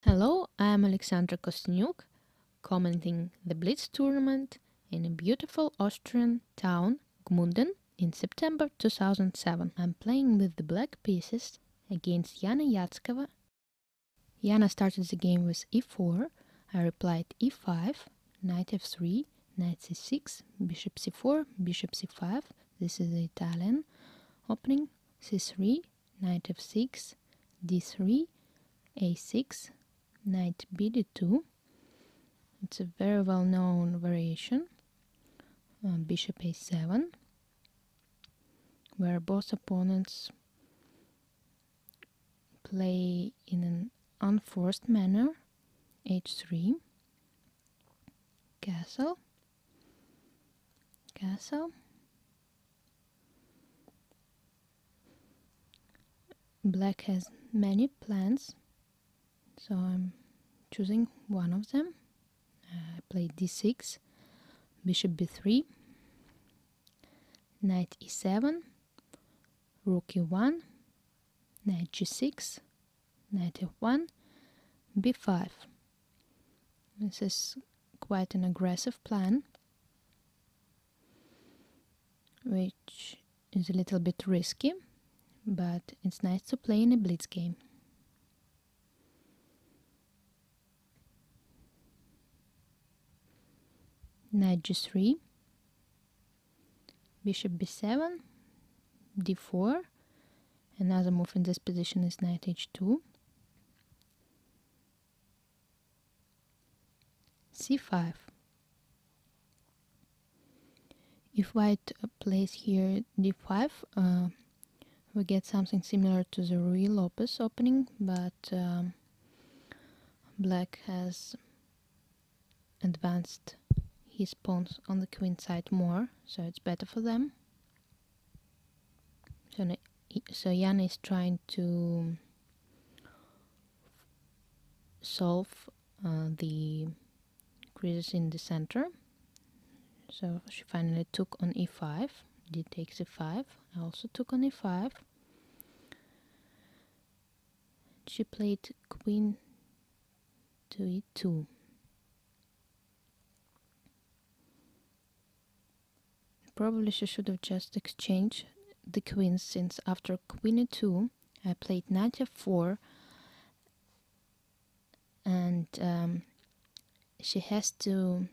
Hello, I am Alexandra Kosteniuk, commenting the Blitz tournament in a beautiful Austrian town, Gmunden, in September 2007. I'm playing with the black pieces against Jana Jackova. Jana started the game with e4, I replied e5, knight f3, knight c6, bishop c4, bishop c5, this is the Italian opening, c3, knight f6, d3, a6, knight bd2. It's a very well-known variation. Bishop a7, where both opponents play in an unforced manner. h3, castle, castle. Black has many plans, so I'm choosing one of them. I played d6, bishop b3, knight e7, rook e1, knight g6, knight f1, b5. This is quite an aggressive plan, which is a little bit risky, but it's nice to play in a blitz game. Knight g3, bishop b7, d4. Another move in this position is knight h2, c5. If white plays here d5, we get something similar to the Ruy Lopez opening, but black has advanced his pawns on the queen side more, so it's better for them. So Jana is trying to solve the creases in the center. So she finally took on e5, d takes e5. I also took on e5. She played queen to e2. Probably she should have just exchanged the queens, since after queen e2 I played knight f4, and she has to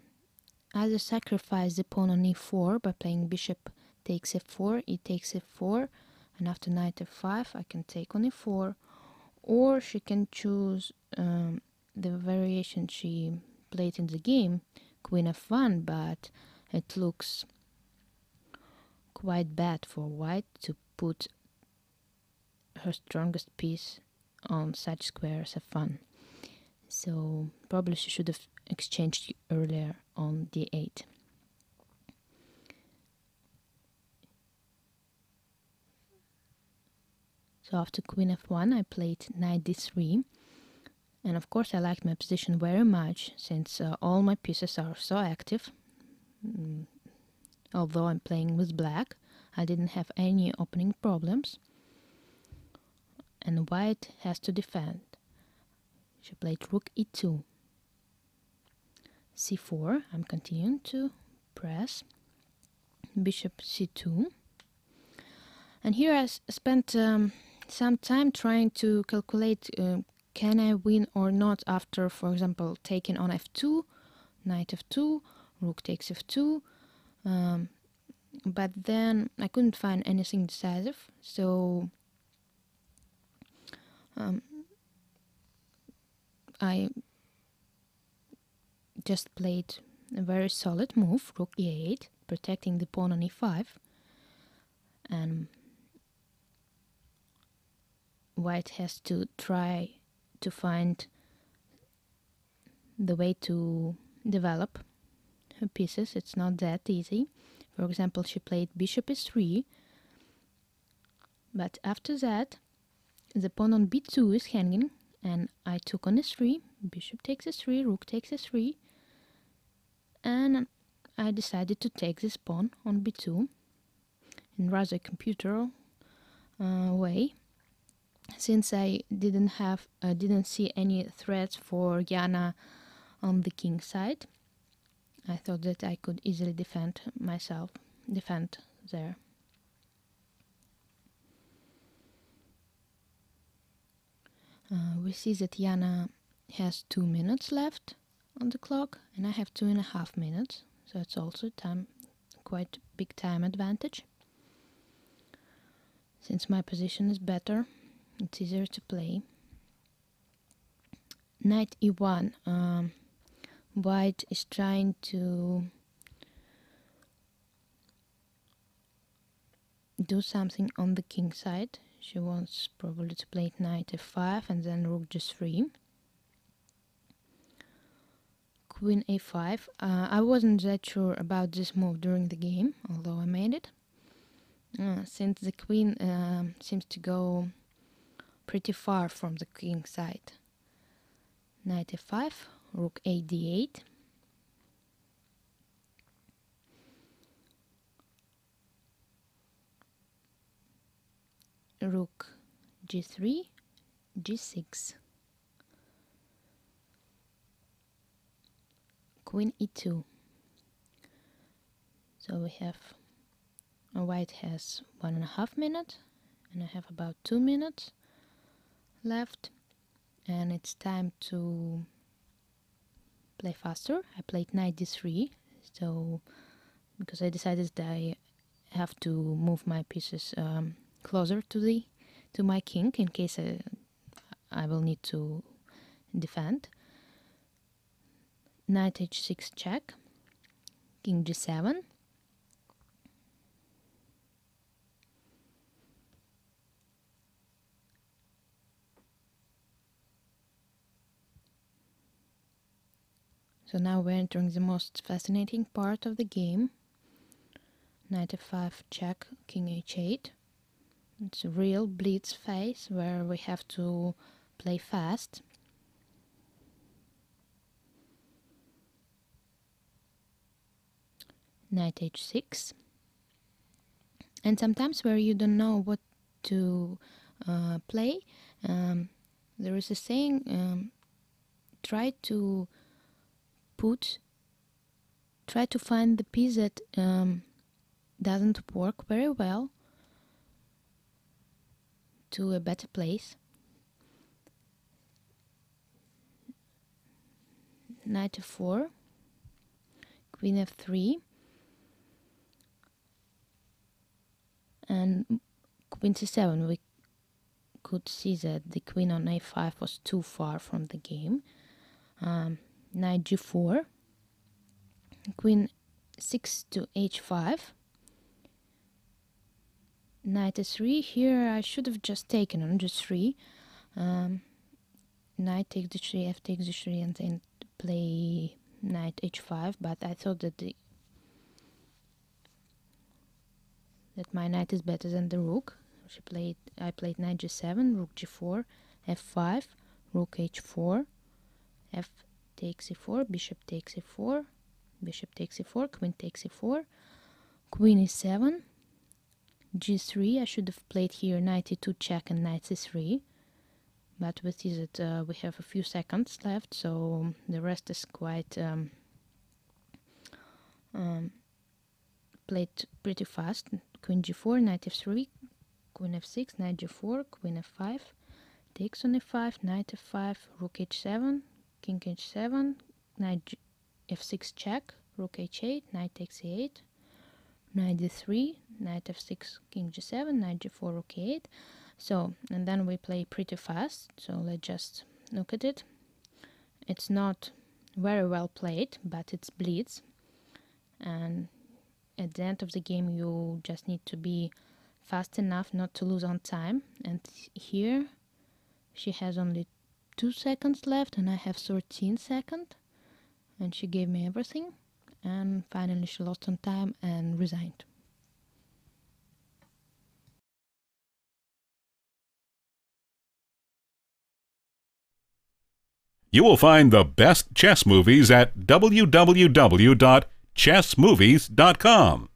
either sacrifice the pawn on e4 by playing bishop takes f4, e takes f4, and after knight f5 I can take on e4, or she can choose the variation she played in the game, queen f1, but it looks quite bad for white to put her strongest piece on such square as f1. So probably she should have exchanged earlier on d8. So after queen f1 I played knight d3, and of course I liked my position very much, since all my pieces are so active. Although I'm playing with black, I didn't have any opening problems, and white has to defend. She played rook e2, c4, I'm continuing to press, bishop c2, and here I spent some time trying to calculate can I win or not after, for example, taking on f2, knight f2, rook takes f2, but then I couldn't find anything decisive, so I just played a very solid move, rook e8, protecting the pawn on e5, and white has to try to find the way to develop her pieces. It's not that easy. For example, she played bishop e3, but after that the pawn on b2 is hanging, and I took on e3, bishop takes e3, rook takes e3, and I decided to take this pawn on b2 in rather computer way. Since I didn't see any threats for Jana on the king side, I thought that I could easily defend there. We see that Jana has 2 minutes left on the clock, and I have 2.5 minutes, so it's also quite big time advantage. Since my position is better, it's easier to play. Knight e1. White is trying to do something on the king side. She wants probably to play knight f5 and then rook g3. Queen a5. I wasn't that sure about this move during the game, although I made it. Since the queen seems to go pretty far from the king side. Knight f5, rook a d8. Rook g3, g6. Queen e2. So we have white has 1.5 minutes, and I have about 2 minutes left, and it's time to play faster. I played knight d3, so because I decided that I have to move my pieces closer to my king in case I will need to defend. Knight h6 check, king g7. So now we're entering the most fascinating part of the game. Knight f5 check, king h8. It's a real blitz phase where we have to play fast. Knight h6. And sometimes where you don't know what to play, there is a saying, try to find the piece that doesn't work very well to a better place. Knight f4, queen f3, and queen c7. We could see that the queen on a5 was too far from the game. Knight g4, queen 6 to h5, knight s3. Here I should have just taken on g3. Knight takes d3, f takes d3, and then play knight h5. But I thought that my knight is better than the rook. I played knight g7, rook g4, f5, rook h4, f takes e4, bishop takes e4, bishop takes e4, queen takes e4, queen e7, g3. I should have played here knight e2 check and knight c3, but we see that we have a few seconds left, so the rest is quite played pretty fast. Queen g4, knight f3, queen f6, knight g4, queen f5, takes on e5, knight f5, rook h7, king h7, knight f6 check, rook h8, knight takes e8, knight d3, knight f6, king g7, knight g4, rook e8. So, and then we play pretty fast, so let's just look at it. It's not very well played, but it's blitz, and at the end of the game you just need to be fast enough not to lose on time. And here she has only 2 seconds left and I have 13 seconds, and she gave me everything, and finally she lost on time and resigned. You will find the best chess movies at www.chessmovies.com.